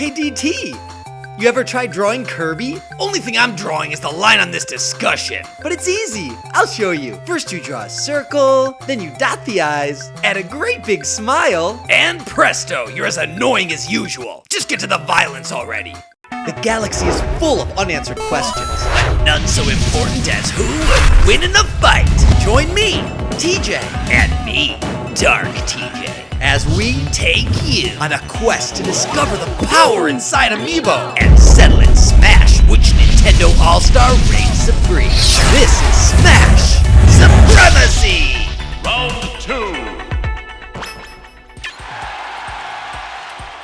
Hey DT, you ever tried drawing Kirby? Only thing I'm drawing is the line on this discussion. But it's easy, I'll show you. First you draw a circle, then you dot the eyes, add a great big smile, and presto, you're as annoying as usual. Just get to the violence already. The galaxy is full of unanswered questions. But none so important as who would win in the fight. Join me, TJ, And me, Dark TJ. as we Take you on a quest to discover the power inside Amiibo. and settle in Smash which Nintendo All-Star reigns supreme. This is Smash! Supremacy! Round 2.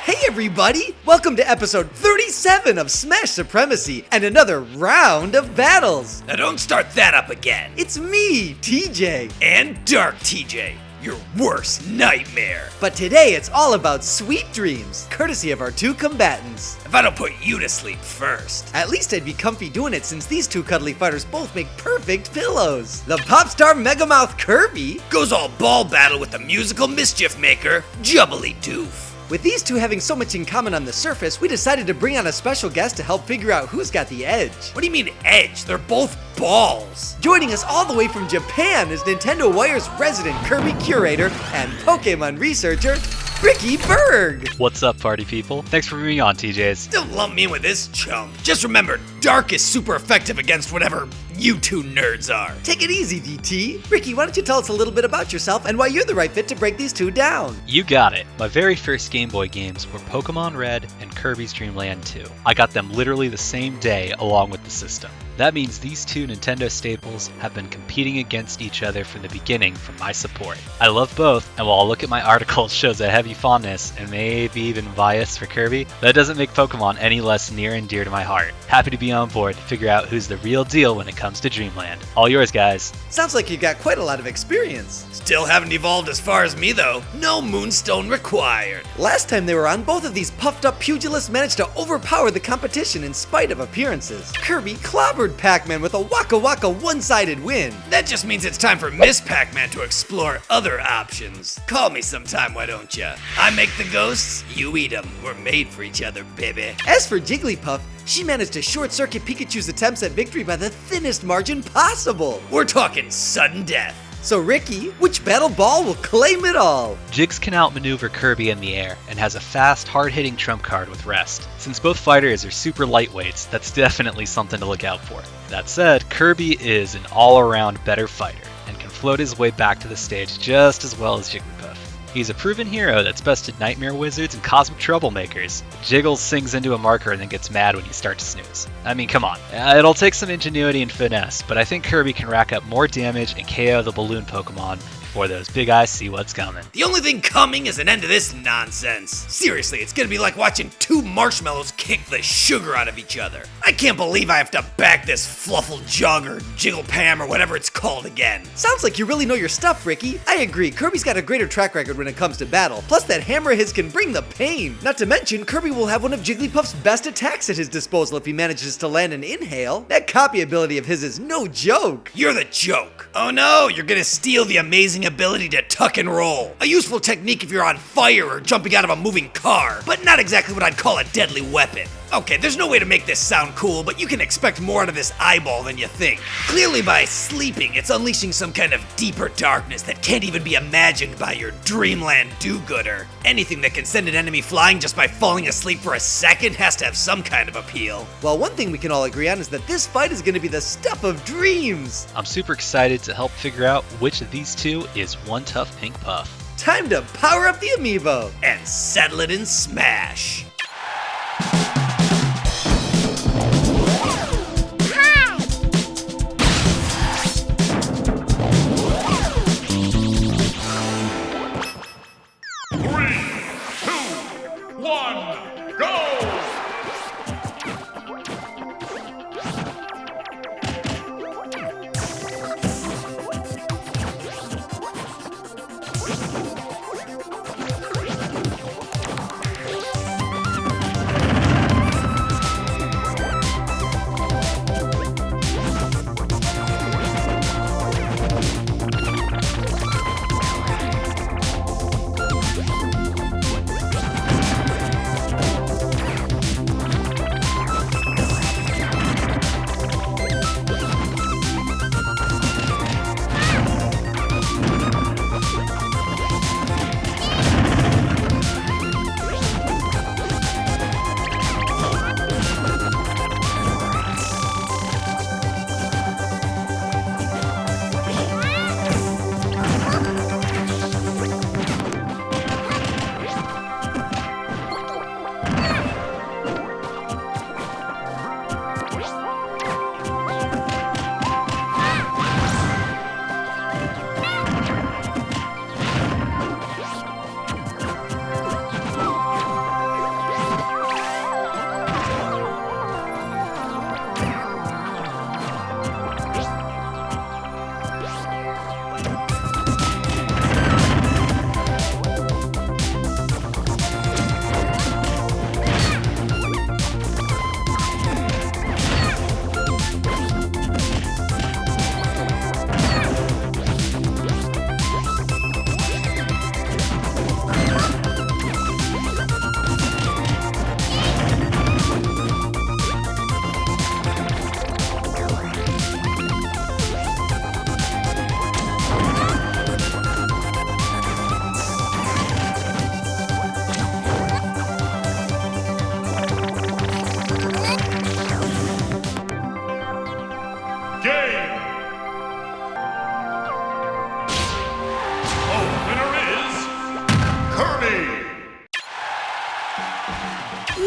Hey everybody! Welcome to episode 37 of Smash Supremacy and another round of battles. Now don't start that up again. It's me, TJ. And Dark TJ, your worst nightmare. But today it's all about sweet dreams, courtesy of our two combatants. If I don't put you to sleep first. At least I'd be comfy doing it since these two cuddly fighters both make perfect pillows. The Popstar Megamouth Kirby, Goes all ball battle with the musical mischief maker, Jubbly Doof. with these two having so much in common on the surface, we decided to bring on a special guest to help figure out who's got the edge. What do you mean edge? They're both balls. Joining us all the way from Japan is Nintendo Wire's resident Kirby curator and Pokemon researcher, Ricky Berg. What's up, party people? Thanks for bringing me on, TJs. Don't lump me in with this chump. Just remember, Dark is super effective against whatever you two nerds are. Take it easy, DT. Ricky, why don't you tell us a little bit about yourself and why you're the right fit to break these two down? You got it. My very first Game Boy games were Pokemon Red and Kirby's Dream Land 2. I got them literally the same day along with the system. That means these two Nintendo staples have been competing against each other from the beginning for my support. I love both, and while a look at my article shows a heavy fondness and maybe even bias for Kirby, that doesn't make Pokemon any less near and dear to my heart. Happy to be on board to figure out who's the real deal when it comes to Dreamland. All yours, guys. Sounds like you got quite a lot of experience. Still haven't evolved as far as me though. No Moonstone required. Last time they were on, both of these puffed up pugilists managed to overpower the competition in spite of appearances. Kirby clobbered Pac-Man with a Waka Waka one-sided win. That just means it's time for Miss Pac-Man to explore other options. Call me sometime, why don't ya? I make the ghosts, you eat them. We're made for each other, baby. As for Jigglypuff, she managed to short-circuit Pikachu's attempts at victory by the thinnest margin possible. We're talking sudden death. So Ricky, which battle ball will claim it all? Jiggs can outmaneuver Kirby in the air and has a fast, hard-hitting trump card with Rest. Since both fighters are super lightweights, that's definitely something to look out for. That said, Kirby is an all-around better fighter and can float his way back to the stage just as well as Jigglypuff. He's a proven hero that's bested Nightmare Wizards and Cosmic Troublemakers. Jiggles sings into a marker and then gets mad when you start to snooze. I mean, come on. It'll take some ingenuity and finesse, but I think Kirby can rack up more damage and KO the balloon Pokemon before those big eyes see what's coming. The only thing coming is an end to this nonsense. Seriously, it's gonna be like watching two marshmallows kick the sugar out of each other. I can't believe I have to back this Fluffle Jug or Jigglepam or whatever it's called again. Sounds like you really know your stuff, Ricky. I agree, Kirby's got a greater track record when it comes to battle. Plus that hammer of his can bring the pain. Not to mention, Kirby will have one of Jigglypuff's best attacks at his disposal if he manages to land an inhale. That copy ability of his is no joke. You're the joke. Oh no, you're gonna steal the amazing ability to tuck and roll. A useful technique if you're on fire or jumping out of a moving car, but not exactly what I'd call a deadly weapon. Okay, there's no way to make this sound cool, but you can expect more out of this eyeball than you think. Clearly by sleeping, it's unleashing some kind of deeper darkness that can't even be imagined by your Dreamland do-gooder. Anything that can send an enemy flying just by falling asleep for a second has to have some kind of appeal. Well, one thing we can all agree on is that this fight is gonna be the stuff of dreams. I'm super excited to help figure out which of these two is one tough pink puff. Time to power up the Amiibo. And settle it in Smash.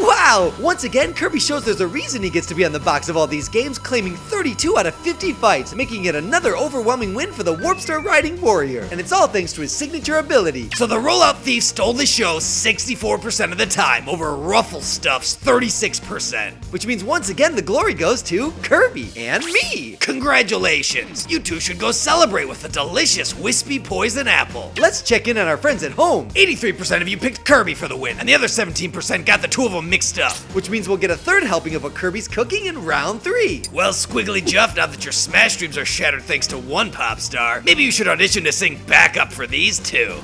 Wow! Once again, Kirby shows there's a reason he gets to be on the box of all these games, claiming 32 out of 50 fights, making it another overwhelming win for the Warpstar Riding Warrior. And it's all thanks to his signature ability. So the Rollout Thief stole the show 64% of the time over Ruffle Stuff's 36%. Which means once again the glory goes to Kirby and me. Congratulations! You two should go celebrate with a delicious wispy poison apple. Let's check in on our friends at home. 83% of you picked Kirby for the win, and the other 17% got the two of them mixed up. Which means we'll get a third helping of what Kirby's cooking in round 3. Well, Squiggly Juff, now that your Smash dreams are shattered thanks to one pop star, maybe you should audition to sing backup for these two.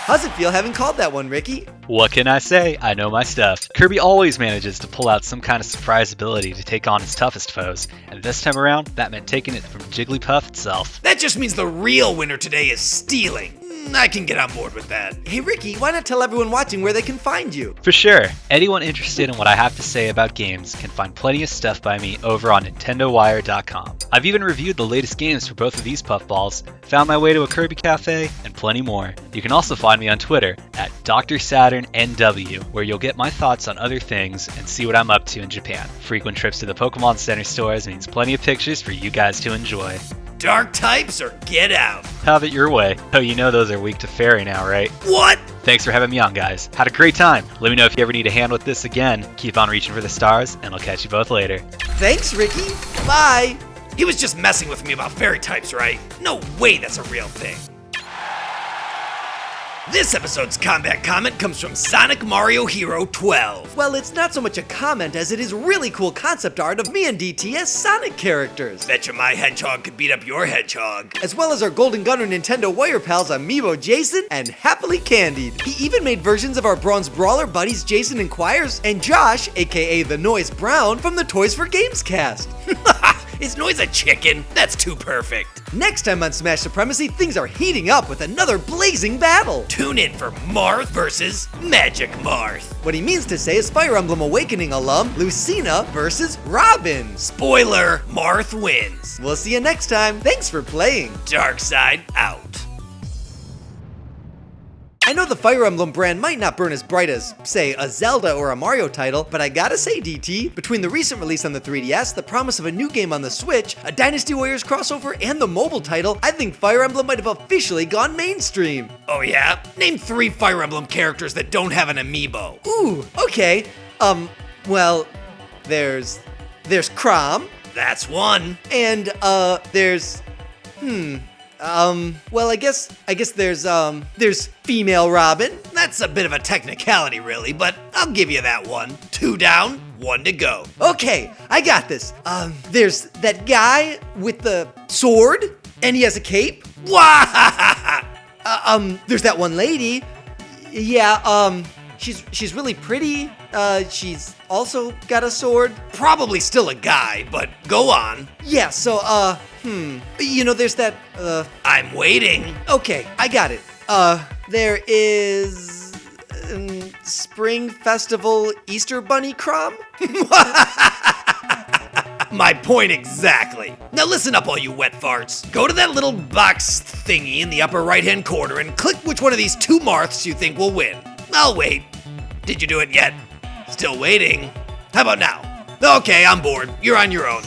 How's it feel having called that one, Ricky? What can I say? I know my stuff. Kirby always manages to pull out some kind of surprise ability to take on his toughest foes, and this time around, that meant taking it from Jigglypuff itself. That just means the real winner today is stealing. I can get on board with that. Hey Ricky, why not tell everyone watching where they can find you? For sure, anyone interested in what I have to say about games can find plenty of stuff by me over on NintendoWire.com. I've even reviewed the latest games for both of these puffballs, found my way to a Kirby cafe, and plenty more. You can also find me on Twitter at DrSaturnNW, where you'll get my thoughts on other things and see what I'm up to in Japan. Frequent trips to the Pokemon Center stores means plenty of pictures for you guys to enjoy. Dark types or get out. Have it your way. Oh, you know those are weak to fairy now, right? What? Thanks for having me on, guys. Had a great time. Let me know if you ever need a hand with this again. Keep on reaching for the stars, and I'll catch you both later. Thanks, Ricky. Bye. He was just messing with me about fairy types, right? No way that's a real thing. This episode's combat comment comes from Sonic Mario Hero 12. Well, it's not so much a comment as it is really cool concept art of me and DT as Sonic characters. Betcha my hedgehog could beat up your hedgehog. As well as our Golden Gunner Nintendo Wire pals Amiibo Jason and Happily Candied. He even made versions of our Bronze Brawler buddies Jason Inquires and Josh, aka The Noise Brown, from the Toys for Games cast. Is Noise a chicken? That's too perfect. Next time on Smash Supremacy, things are heating up with another blazing battle. Tune in for Marth versus Magic Marth. What he means to say is Fire Emblem Awakening alum Lucina versus Robin. Spoiler, Marth wins. We'll see you next time. Thanks for playing. Dark Side out. I know the Fire Emblem brand might not burn as bright as, say, a Zelda or a Mario title, but I gotta say, DT, between the recent release on the 3DS, the promise of a new game on the Switch, a Dynasty Warriors crossover, and the mobile title, I think Fire Emblem might have officially gone mainstream. Oh yeah? Name 3 Fire Emblem characters that don't have an amiibo. Ooh, okay. Well, there's Chrom. That's one. And, there's, well, I guess there's female Robin. That's a bit of a technicality, really, but I'll give you that one. 2 down, 1 to go. Okay, I got this. There's that guy with the sword, and he has a cape. Wah! There's that one lady. Yeah, she's really pretty. She's also got a sword. Probably still a guy, but go on. Yeah, so, you know, there's that, I'm waiting. Okay, I got it. There is Spring Festival Easter Bunny Chrom? My point exactly. Now listen up, all you wet farts. Go to that little box thingy in the upper right-hand corner and click which one of these 2 Marths you think will win. I'll wait. Did you do it yet? Still waiting. How about now? Okay, I'm bored. You're on your own.